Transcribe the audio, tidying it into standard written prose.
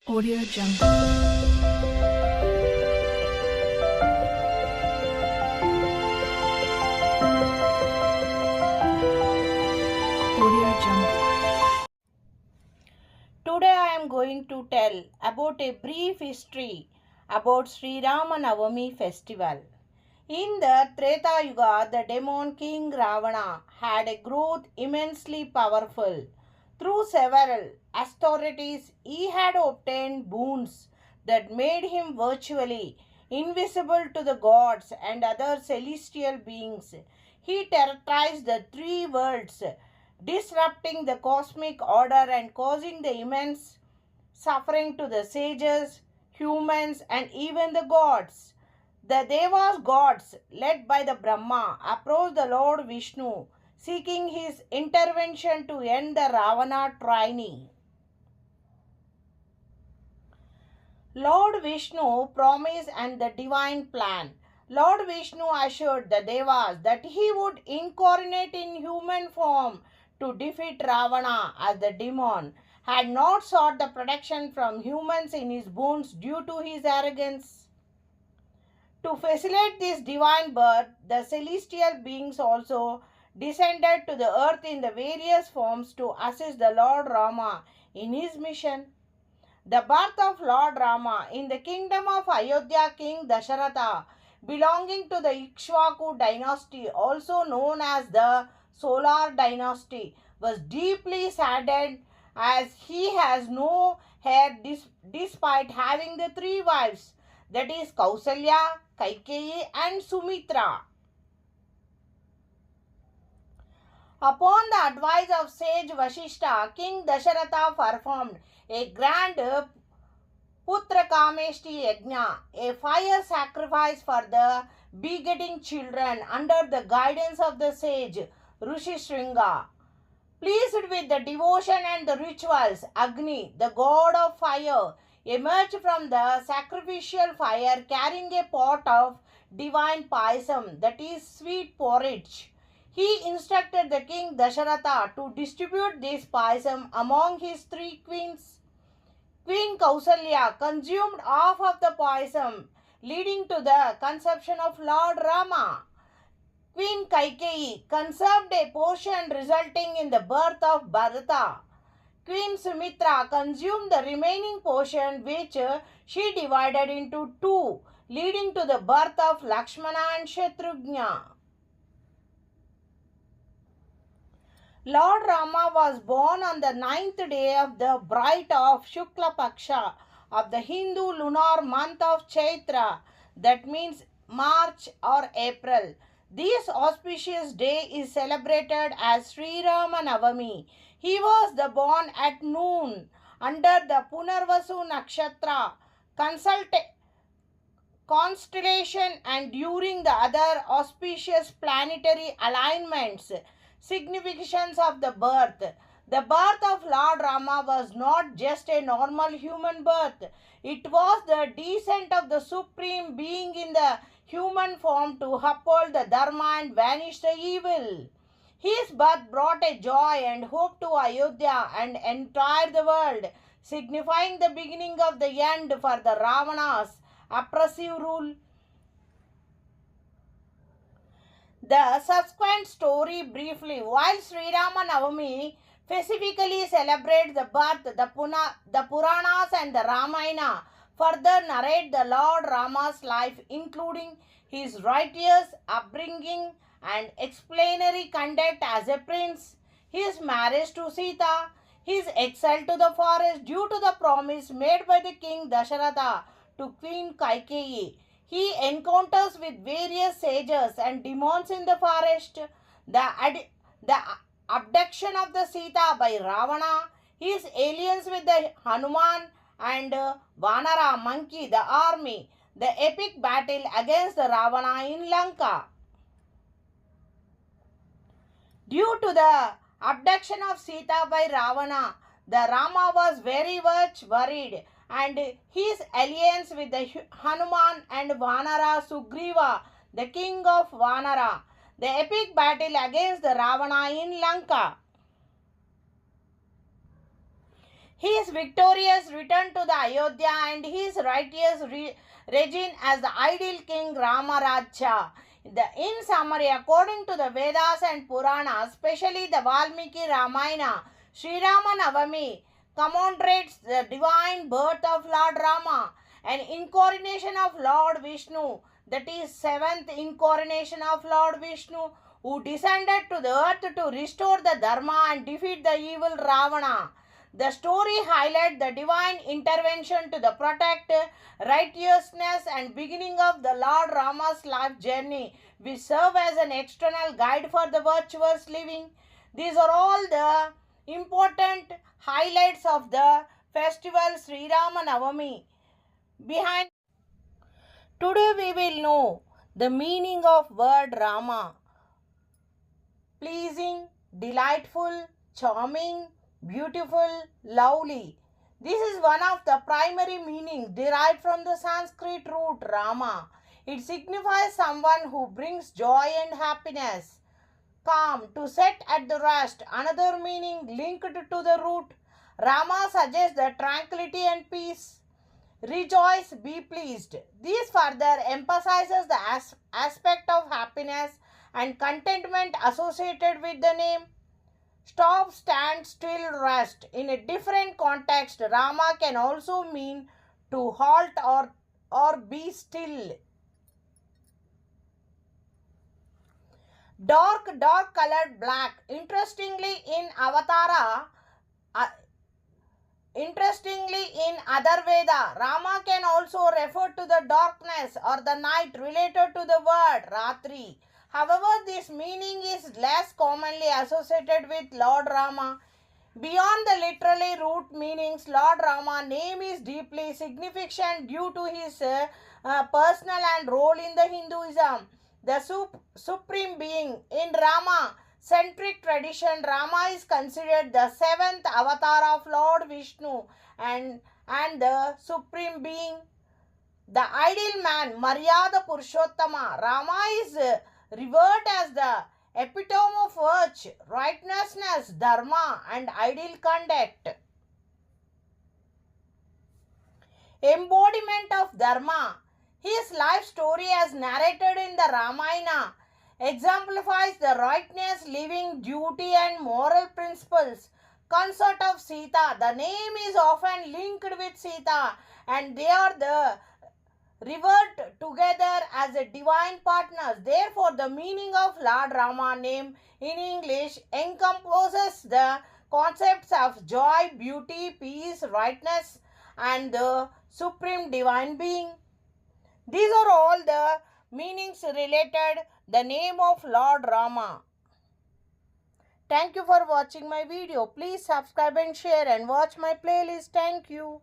Audio Jungle. Audio Jungle. Today I am going to tell about a brief history about Sri Ramanavami festival. In the Treta Yuga, the demon king Ravana had a growth immensely powerful. Through several austerities, he had obtained boons that made him virtually invisible to the gods and other celestial beings. He terrorized the three worlds, disrupting the cosmic order and causing the immense suffering to the sages, humans, and even the gods. The Devas gods, led by the Brahma, approached the Lord Vishnu, seeking his intervention to end the Ravana tyranny. Lord Vishnu promised and the divine plan. Lord Vishnu assured the Devas that he would incarnate in human form to defeat Ravana as the demon had not sought the protection from humans in his boons due to his arrogance. To facilitate this divine birth, the celestial beings also descended to the earth in the various forms to assist the Lord Rama in his mission. The birth of Lord Rama in the kingdom of Ayodhya King Dasharatha, belonging to the Ikshvaku dynasty, also known as the Solar dynasty, was deeply saddened as he has no heir despite having the three wives, that is Kausalya, Kaikeyi and Sumitra. Upon the advice of sage Vashishta, King Dasharatha performed a grand Putrakameshti Yajna, a fire sacrifice for the begetting children under the guidance of the sage Rishi Shringa. Pleased with the devotion and the rituals, Agni, the god of fire, emerged from the sacrificial fire carrying a pot of divine payasam, that is sweet porridge. He instructed the king Dasharatha to distribute this payasam among his three queens. Queen Kausalya consumed half of the payasam, leading to the conception of Lord Rama. Queen Kaikeyi conserved a portion resulting in the birth of Bharata. Queen Sumitra consumed the remaining portion which she divided into two, leading to the birth of Lakshmana and Shatrughna. Lord Rama was born on the ninth day of the bright of Shukla Paksha of the Hindu lunar month of Chaitra, that means March or April. This auspicious day is celebrated as Sri Ramanavami. He was born at noon under the Punarvasu Nakshatra constellation and during the other auspicious planetary alignments. Significations of the birth. The birth of Lord Rama was not just a normal human birth, it was the descent of the Supreme Being in the human form to uphold the Dharma and vanish the evil. His birth brought a joy and hope to Ayodhya and entire the world, signifying the beginning of the end for the Ravana's oppressive rule. The subsequent story briefly. While Sri Rama Navami specifically celebrates the birth, the Puranas and the Ramayana further narrate the Lord Rama's life, including his righteous upbringing and explanatory conduct as a prince, his marriage to Sita, his exile to the forest due to the promise made by the king Dasharatha to Queen Kaikeyi. He encounters with various sages and demons in the forest, the abduction of the Sita by Ravana, his alliance with the Hanuman and Vanara monkey, the army, the epic battle against the Ravana in Lanka. Due to the abduction of Sita by Ravana, the Rama was very much worried and his alliance with the Hanuman and Vanara Sugriva, the king of Vanara, the epic battle against the Ravana in Lanka. His victorious return to the Ayodhya and his righteous regime as the ideal king Ramaraja. In summary, according to the Vedas and Puranas, especially the Valmiki Ramayana, Sri Rama Navami commemorates the divine birth of Lord Rama and incarnation of Lord Vishnu, that is seventh incarnation of Lord Vishnu, who descended to the earth to restore the Dharma and defeat the evil Ravana. The story highlights the divine intervention to the protect righteousness and beginning of the Lord Rama's life journey, which serve as an external guide for the virtuous living. These are all the important highlights of the festival Sri Rama Navami. Behind today we will know the meaning of word Rama. Pleasing, delightful, charming, beautiful, lovely. This is one of the primary meanings derived from the Sanskrit root Rama. It signifies someone who brings joy and happiness. Calm, to set at the rest. Another meaning linked to the root Rama suggests the tranquility and peace. Rejoice, be pleased. This further emphasizes the aspect of happiness and contentment associated with the name. Stop, stand still, rest. In a different context, Rama can also mean to halt or be still. Dark colored black. Interestingly, in other Veda, Rama can also refer to the darkness or the night related to the word Ratri. However, this meaning is less commonly associated with Lord Rama. Beyond the literally root meanings, Lord Rama's name is deeply significant due to his personal and role in the Hinduism. The supreme being in Rama-centric tradition, Rama is considered the seventh avatar of Lord Vishnu and the supreme being. The ideal man, Maryada Purushottama, Rama is revered as the epitome of virtue, righteousness, dharma, and ideal conduct. Embodiment of dharma. His life story, as narrated in the Ramayana, exemplifies the righteous living, duty, and moral principles. Consort of Sita. The name is often linked with Sita, and they are the revered together as a divine partners. Therefore, the meaning of Lord Rama name in English encompasses the concepts of joy, beauty, peace, rightness, and the supreme divine being. These are all the meanings related the name of Lord Rama. Thank you for watching my video. Please subscribe and share and watch my playlist. Thank you.